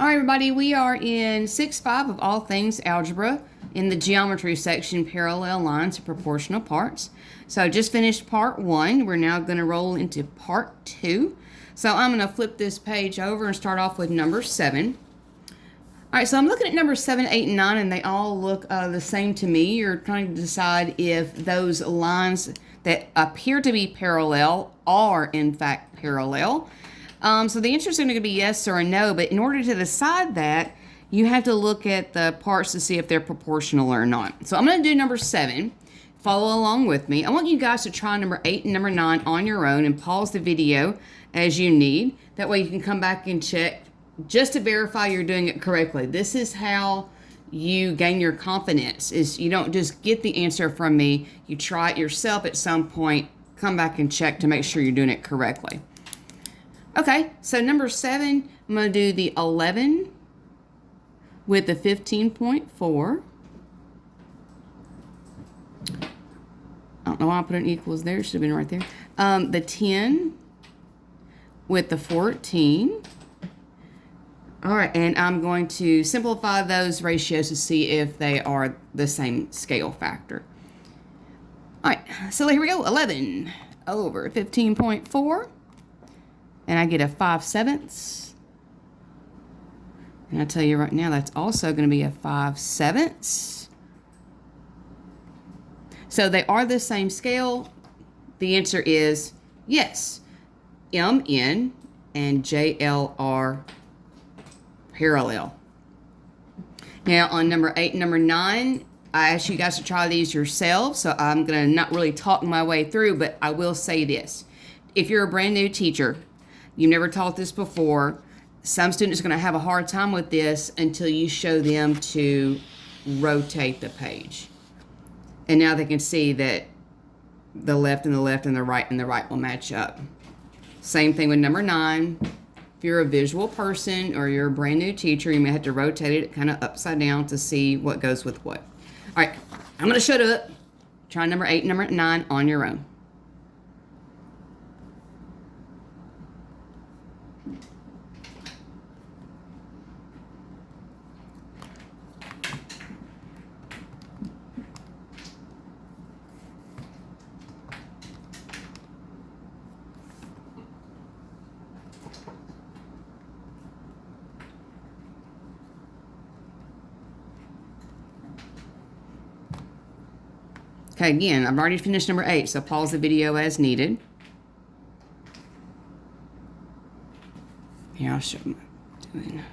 All right, everybody, we are in 6-5 of all things algebra in the geometry section, parallel lines of proportional parts. So I just finished part 1. We're now going to roll into part 2. So I'm going to flip this page over and start off with number 7. All right, so I'm looking at number 7, 8, and 9, and they all look the same to me. You're trying to decide if those lines that appear to be parallel are, in fact, parallel. So the answer is going to be yes or a no, but in order to decide that, you have to look at the parts to see if they're proportional or not. So I'm going to do number 7. Follow along with me. I want you guys to try number 8 and number 9 on your own and pause the video as you need. That way you can come back and check just to verify you're doing it correctly. This is how you gain your confidence, is you don't just get the answer from me. You try it yourself at some point, come back and check to make sure you're doing it correctly. Okay, so number 7, I'm going to do the 11 with the 15.4. I don't know why I put an equals there. It should have been right there. The 10 with the 14. All right, and I'm going to simplify those ratios to see if they are the same scale factor. All right, so here we go. 11 over 15.4. And I get a 5/7. And I tell you right now, that's also going to be a 5/7. So they are the same scale. The answer is yes. MN and JL are parallel. Now on number 8 and number 9, I asked you guys to try these yourselves, so I'm going to not really talk my way through, but I will say this. If you're a brand new teacher, you've never taught this before, some students are going to have a hard time with this until you show them to rotate the page. And now they can see that the left and the left and the right will match up. Same thing with number 9. If you're a visual person or you're a brand new teacher, you may have to rotate it kind of upside down to see what goes with what. All right, I'm going to shut up. Try number 8 and number 9 on your own. Okay, again, I've already finished number 8, so pause the video as needed. Here, I'll show you what I'm doing.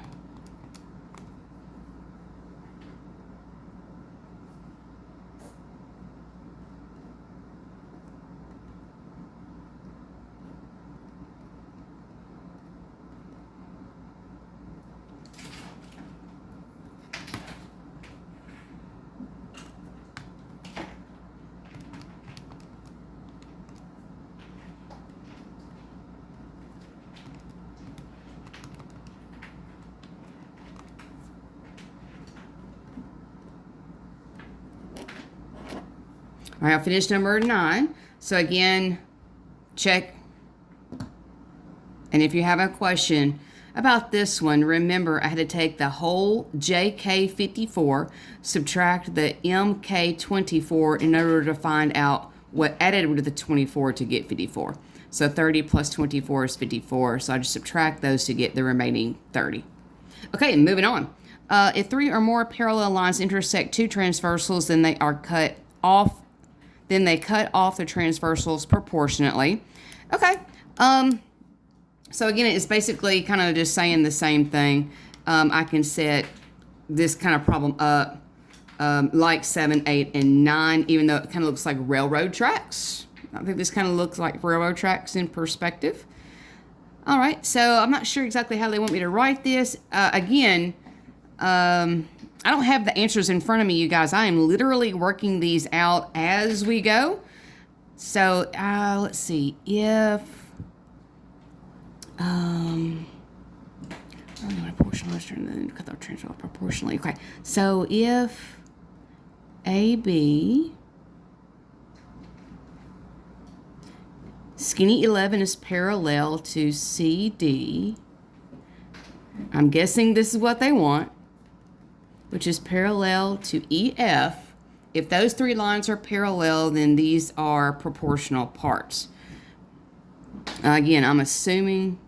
All right, I'll finish number 9. So again, check. And if you have a question about this one, remember I had to take the whole JK54, subtract the MK24 in order to find out what added to the 24 to get 54. So 30 plus 24 is 54. So I just subtract those to get the remaining 30. Okay, and moving on. If 3 or more parallel lines intersect 2 transversals, then they are cut off. Then they cut off the transversals proportionately. Okay. So again, it's basically kind of just saying the same thing. I can set this kind of problem up like 7, 8, and 9, even though it kind of looks like railroad tracks. I think this kind of looks like railroad tracks in perspective. All right. So I'm not sure exactly how they want me to write this. Again, I don't have the answers in front of me, you guys. I am literally working these out as we go. So, let's see. If, proportionally. Okay. So, if AB, skinny 11 is parallel to CD, I'm guessing this is what they want, which is parallel to EF. If those three lines are parallel, then these are proportional parts. Again, I'm assuming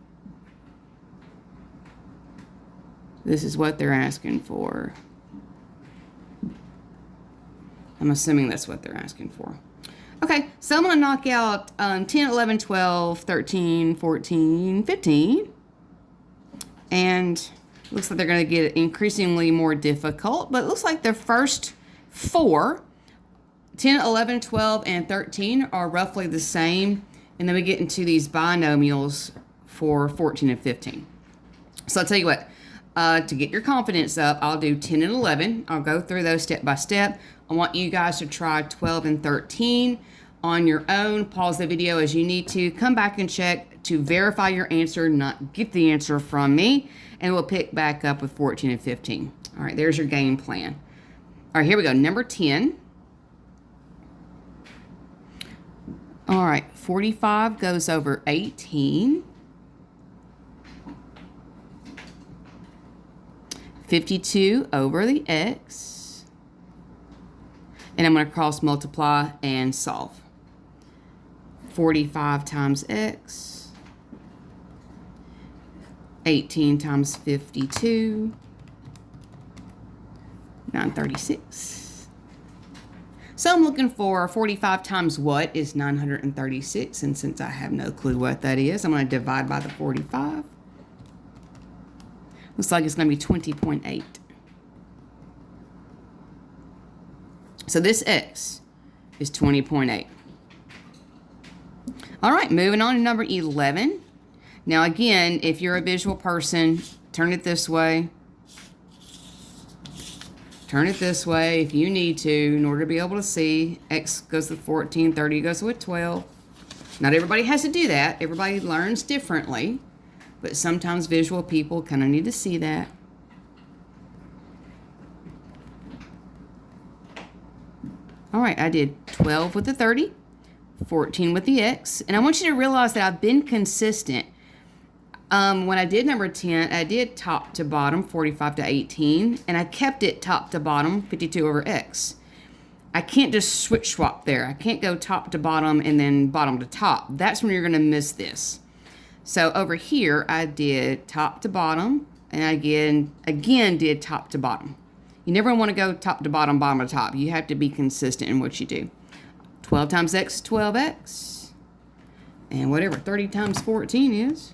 this is what they're asking for. I'm assuming that's what they're asking for. Okay, so I'm going to knock out 10, 11, 12, 13, 14, 15. And looks like they're going to get increasingly more difficult, but it looks like the first four, 10, 11, 12, and 13, are roughly the same. And then we get into these binomials for 14 and 15. So I'll tell you what, to get your confidence up, I'll do 10 and 11. I'll go through those step by step. I want you guys to try 12 and 13 on your own. Pause the video as you need to. Come back and check to verify your answer, not get the answer from me. And we'll pick back up with 14 and 15. All right, there's your game plan. All right, here we go. Number 10. All right, 45 goes over 18. 52 over the x. And I'm going to cross multiply and solve. 45 times x. 18 times 52. 936. So I'm looking for 45 times what is 936. And since I have no clue what that is, I'm going to divide by the 45. Looks like it's going to be 20.8. So this x is 20.8. All right, moving on to number 11. Now again, if you're a visual person, turn it this way. Turn it this way if you need to in order to be able to see. X goes with 14, 30 goes with 12. Not everybody has to do that. Everybody learns differently. But sometimes visual people kind of need to see that. All right, I did 12 with the 30, 14 with the x. And I want you to realize that I've been consistent. When I did number 10, I did top to bottom, 45 to 18. And I kept it top to bottom, 52 over x. I can't just switch swap there. I can't go top to bottom and then bottom to top. That's when you're going to miss this. So over here, I did top to bottom, and again did top to bottom. You never want to go top to bottom, bottom to top. You have to be consistent in what you do. 12 times x is 12x. And whatever 30 times 14 is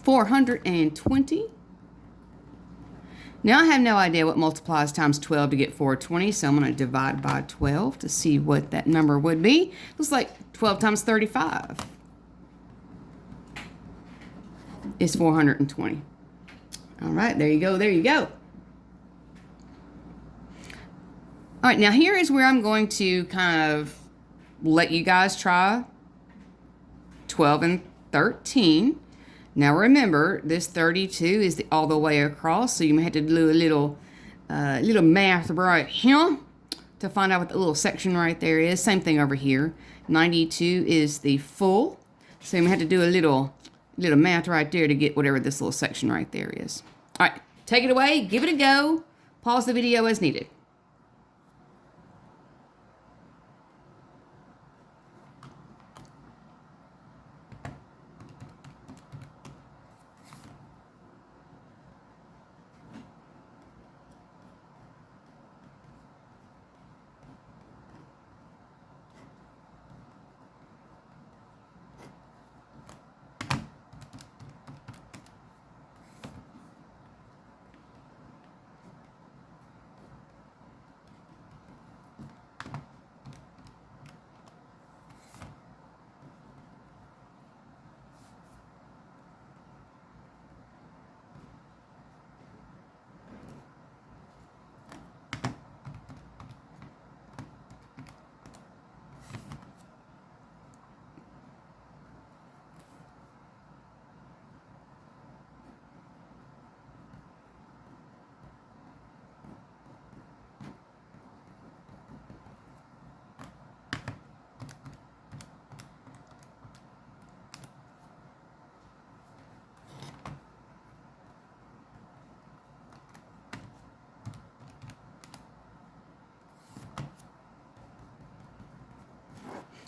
420. Now I have no idea what multiplies times 12 to get 420, so I'm going to divide by 12 to see what that number would be. Looks like 12 times 35. Is 420. All right, there you go, there you go. All right, now here is where I'm going to kind of let you guys try 12 and 13. Now remember, this 32 is all the way across, so you may have to do a little math right here to find out what the little section right there is. Same thing over here. 92 is the full, so you may have to do a little math right there to get whatever this little section right there is. All right, take it away, give it a go, pause the video as needed.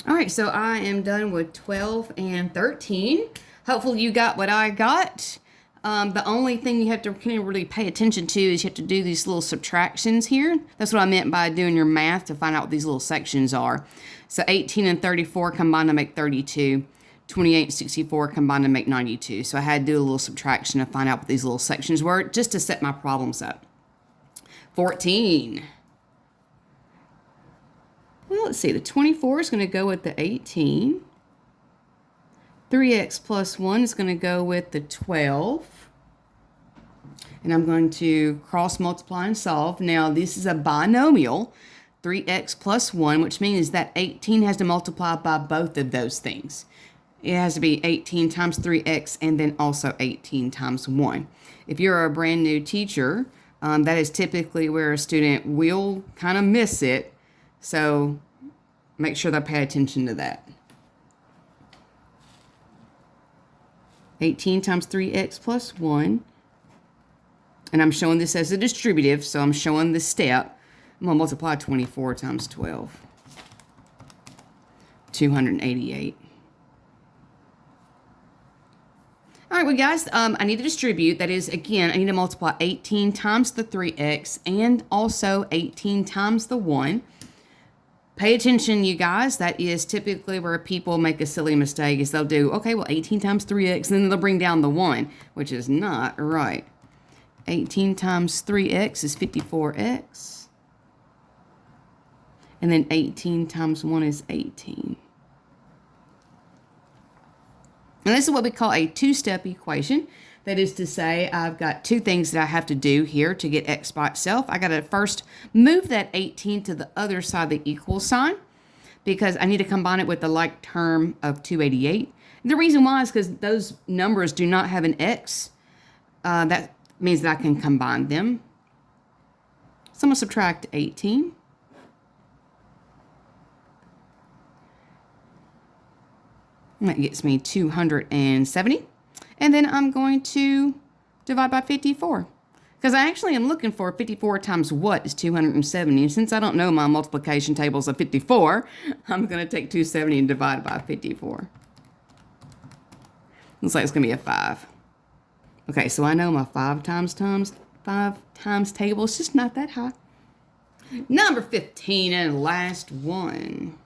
All right, so I am done with 12 and 13. Hopefully you got what I got. The only thing you have to really pay attention to is you have to do these little subtractions here. That's what I meant by doing your math to find out what these little sections are. So 18 and 34 combine to make 32. 28 and 64 combine to make 92. So I had to do a little subtraction to find out what these little sections were just to set my problems up. 14. Well, let's see. The 24 is going to go with the 18. 3x plus 1 is going to go with the 12. And I'm going to cross multiply and solve. Now, this is a binomial, 3x plus 1, which means that 18 has to multiply by both of those things. It has to be 18 times 3x and then also 18 times 1. If you're a brand new teacher, that is typically where a student will kind of miss it. So make sure they pay attention to that. 18 times 3x plus 1. And I'm showing this as a distributive, so I'm showing the step. I'm going to multiply 24 times 12. 288. All right, well, guys, I need to distribute. That is, again, I need to multiply 18 times the 3x and also 18 times the 1. Pay attention, you guys. That is typically where people make a silly mistake is they'll do, okay, well, 18 times 3x, and then they'll bring down the 1, which is not right. 18 times 3x is 54x. And then 18 times 1 is 18. And this is what we call a two-step equation. That is to say, I've got two things that I have to do here to get x by itself. I got to first move that 18 to the other side of the equal sign because I need to combine it with the like term of 288. And the reason why is because those numbers do not have an x. That means that I can combine them. So I'm going to subtract 18. And that gets me 270. And then I'm going to divide by 54. Because I actually am looking for 54 times what is 270. And since I don't know my multiplication tables of 54, I'm going to take 270 and divide by 54. Looks like it's going to be a 5. Okay, so I know my 5 times table is just not that high. Number 15 and last one.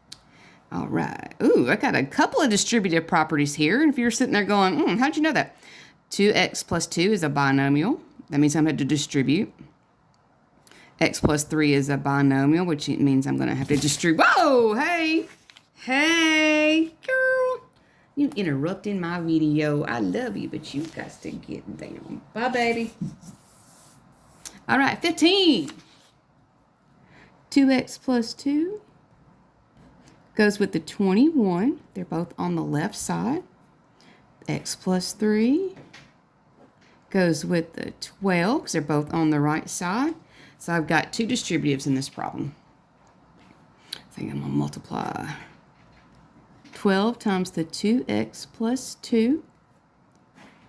All right. Ooh, I got a couple of distributive properties here. And if you're sitting there going, how'd you know that? 2x plus 2 is a binomial. That means I'm going to distribute. X plus 3 is a binomial, which means I'm going to have to distribute. Whoa, hey, girl. You interrupting my video. I love you, but you got to get down. Bye, baby. All right, 15. 2x plus 2 goes with the 21. They're both on the left side. X plus 3 goes with the 12 because they're both on the right side. So I've got two distributives in this problem. I think I'm going to multiply 12 times the 2x plus 2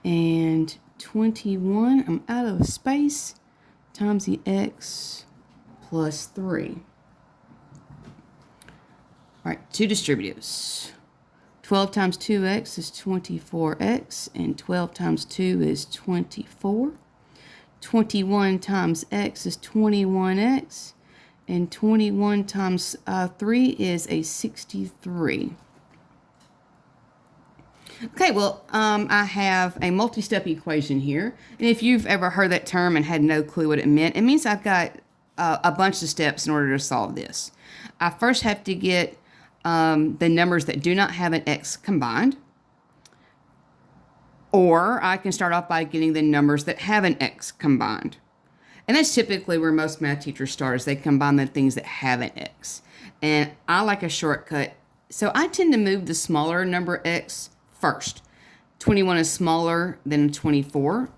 and 21, I'm out of space, times the x plus 3. All right, two distributives. 12 times 2x is 24x, and 12 times 2 is 24. 21 times x is 21x, and 21 times 3 is a 63. Okay, well, I have a multi-step equation here. And if you've ever heard that term and had no clue what it meant, it means I've got a bunch of steps in order to solve this. I first have to get the numbers that do not have an x combined. Or I can start off by getting the numbers that have an x combined. And that's typically where most math teachers start, is they combine the things that have an x. And I like a shortcut. So I tend to move the smaller number x first. 21 is smaller than 24.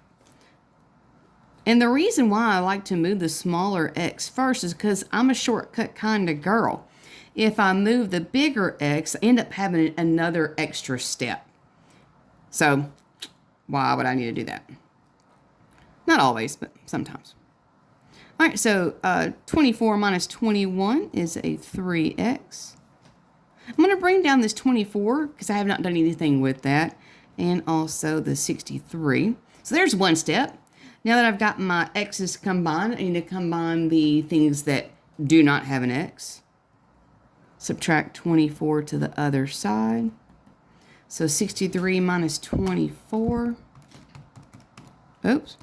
And the reason why I like to move the smaller x first is because I'm a shortcut kind of girl. If I move the bigger x, I end up having another extra step. So why would I need to do that? Not always, but sometimes. All right, so 24 minus 21 is a 3x. I'm going to bring down this 24 because I have not done anything with that. And also the 63. So there's one step. Now that I've got my x's combined, I need to combine the things that do not have an x. Subtract 24 to the other side. So 63 minus 24. Oops.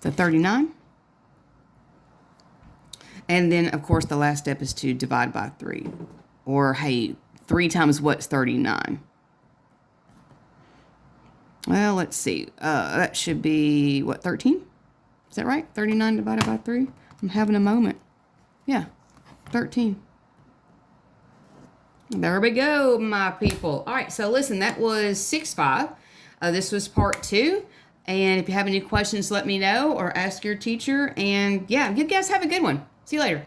So 39. And then, of course, the last step is to divide by 3. Or, hey, 3 times what's 39? Well, let's see. That should be, what, 13? Is that right? 39 divided by 3? I'm having a moment. Yeah, 13. There we go, my people. All right, so listen, that was 6-5. This was part 2. And if you have any questions, let me know or ask your teacher. And yeah, you guys have a good one. See you later.